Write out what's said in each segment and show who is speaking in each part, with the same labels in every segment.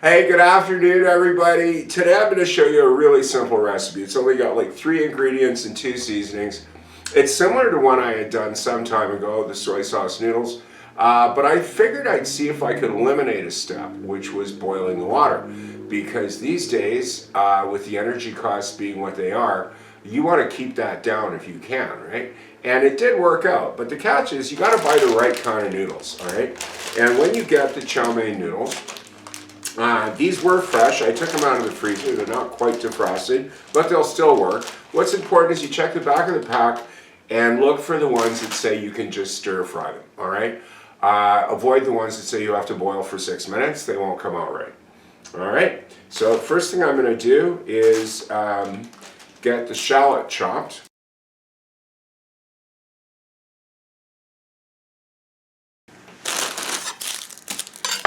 Speaker 1: Hey, good afternoon, everybody. Today I'm going to show you a really simple recipe. It's only got like 3 ingredients and 2 seasonings. It's similar to one I had done some time ago, the soy sauce noodles, but I figured I'd see if I could eliminate a step, which was boiling the water. Because these days, with the energy costs being what they are, you want to keep that down if you can, right? And it did work out, but the catch is you got to buy the right kind of noodles, all right? And when you get the chow mein noodles, these were fresh. I took them out of the freezer. They're not quite defrosted, but they'll still work. What's important is you check the back of the pack and look for the ones that say you can just stir fry them, all right? Avoid the ones that say you have to boil for 6 minutes. They won't come out right. All right, so the first thing I'm going to do is get the shallot chopped.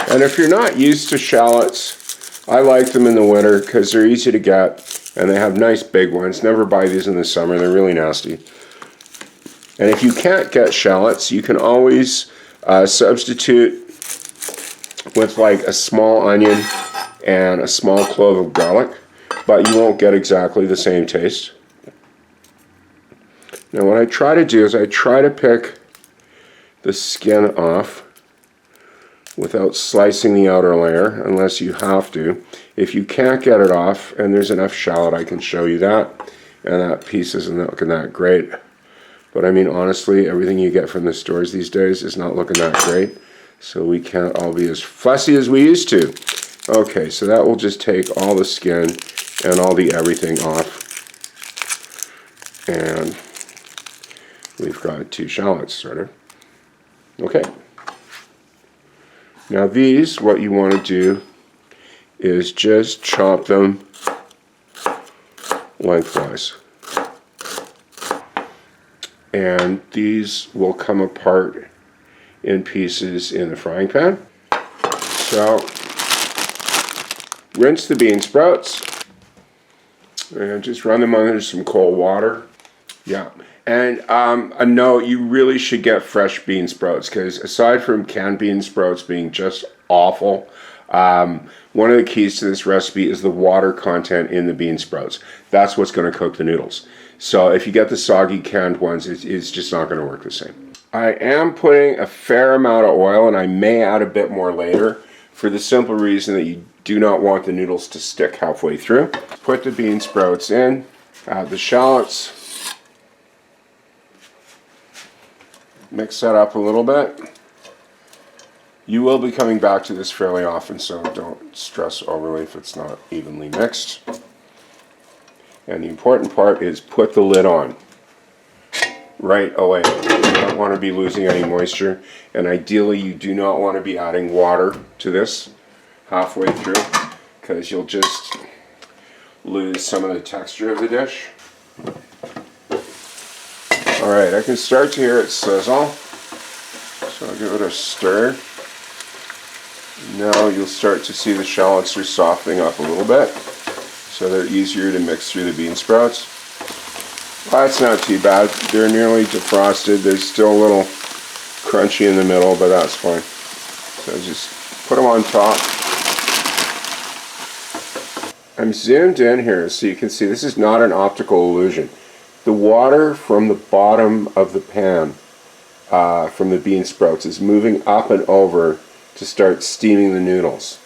Speaker 1: And if you're not used to shallots, I like them in the winter because they're easy to get and they have nice big ones. Never buy these in the summer, they're really nasty. And if you can't get shallots, you can always substitute with like a small onion and a small clove of garlic, but you won't get exactly the same taste. Now what I try to do is I try to pick the skin off without slicing the outer layer, unless you have to. If you can't get it off, and there's enough shallot, I can show you that, and that piece isn't looking that great. But I mean, honestly, everything you get from the stores these days is not looking that great, so we can't all be as fussy as we used to. Okay, so that will just take all the skin and all the everything off. And we've got 2 shallots started. Okay. Now these, what you want to do is just chop them lengthwise. And these will come apart in pieces in the frying pan. So rinse the bean sprouts and just run them under some cold water. Yeah. And a note, you really should get fresh bean sprouts because aside from canned bean sprouts being just awful, one of the keys to this recipe is the water content in the bean sprouts. That's what's going to cook the noodles. So if you get the soggy canned ones, it's just not going to work the same. I am putting a fair amount of oil, and I may add a bit more later for the simple reason that you do not want the noodles to stick halfway through. Put the bean sprouts in, add the shallots. Mix that up a little bit. You will be coming back to this fairly often, so don't stress overly if it's not evenly mixed. And the important part is put the lid on right away. You don't want to be losing any moisture, and ideally you do not want to be adding water to this halfway through because you'll just lose some of the texture of the dish. Alright, I can start to hear it sizzle, so I'll give it a stir. Now you'll start to see the shallots are softening up a little bit, so they're easier to mix through the bean sprouts. Well, that's not too bad. They're nearly defrosted. They're still a little crunchy in the middle, but that's fine. So just put them on top. I'm zoomed in here so you can see this is not an optical illusion. The water from the bottom of the pan, from the bean sprouts, is moving up and over to start steaming the noodles.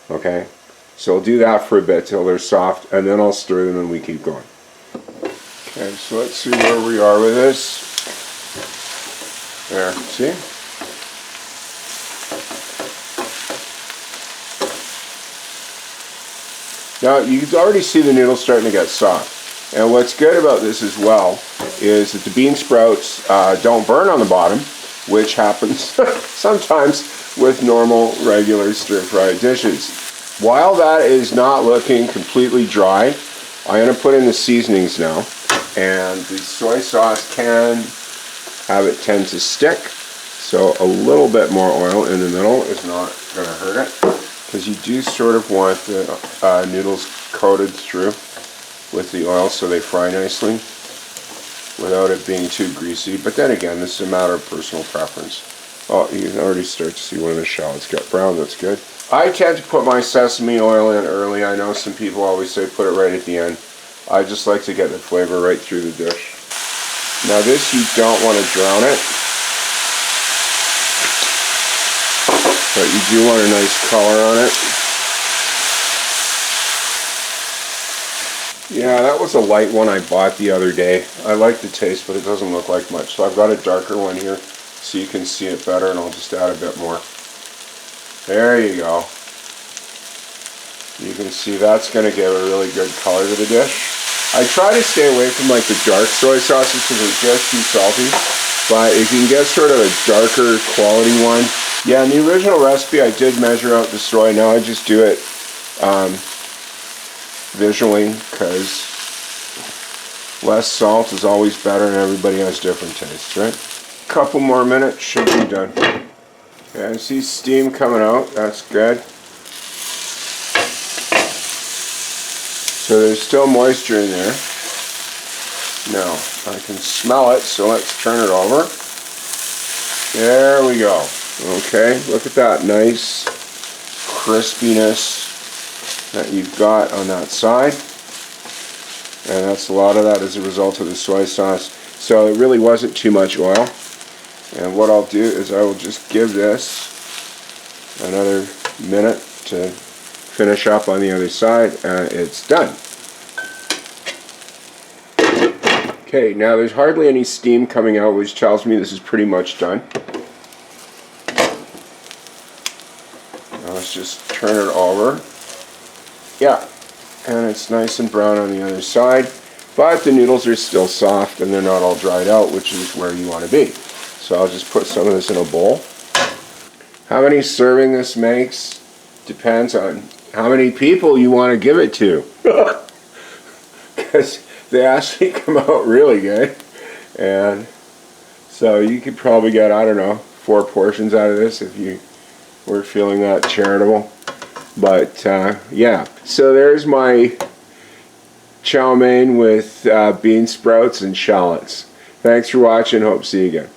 Speaker 1: Okay? So I'll do that for a bit till they're soft, and then I'll stir them and we keep going. Okay, so let's see where we are with this. There, see? Now, you can already see the noodles starting to get soft. And what's good about this as well is that the bean sprouts don't burn on the bottom, which happens sometimes with normal, regular stir-fried dishes. While that is not looking completely dry, I'm going to put in the seasonings now. And the soy sauce can have it tend to stick, so a little bit more oil in the middle is not going to hurt it, because you do sort of want the noodles coated through with the oil so they fry nicely without it being too greasy. But then again, this is a matter of personal preference. Oh, you can already start to see one of the shallots get brown. That's good. I tend to put my sesame oil in early. I know some people always say put it right at the end. I just like to get the flavor right through the dish. Now this, you don't want to drown it, but you do want a nice color on it. Yeah, that was a light one I bought the other day. I like the taste, but it doesn't look like much. So I've got a darker one here so you can see it better, and I'll just add a bit more. There you go. You can see that's going to give a really good color to the dish. I try to stay away from like the dark soy sauces because they're just too salty. But if you can get sort of a darker quality one. Yeah, in the original recipe I did measure out the soy. Now I just do it visually because less salt is always better and everybody has different tastes, right? A couple more minutes, should be done. Okay, I see steam coming out. That's good. So there's still moisture in there. Now, I can smell it, so let's turn it over. There we go. Okay, look at that nice crispiness that you've got on that side. And that's a lot of that as a result of the soy sauce. So it really wasn't too much oil. And what I'll do is I will just give this another minute to finish up on the other side, and it's done. Okay, now there's hardly any steam coming out, which tells me this is pretty much done. Now let's just turn it over. Yeah, and it's nice and brown on the other side, but the noodles are still soft and they're not all dried out, which is where you want to be. So I'll just put some of this in a bowl. How many serving this makes depends on how many people you want to give it to. Because they actually come out really good. And so you could probably get, I don't know, 4 portions out of this if you were feeling that charitable. But yeah, so there's my chow mein with bean sprouts and shallots. Thanks for watching. Hope to see you again.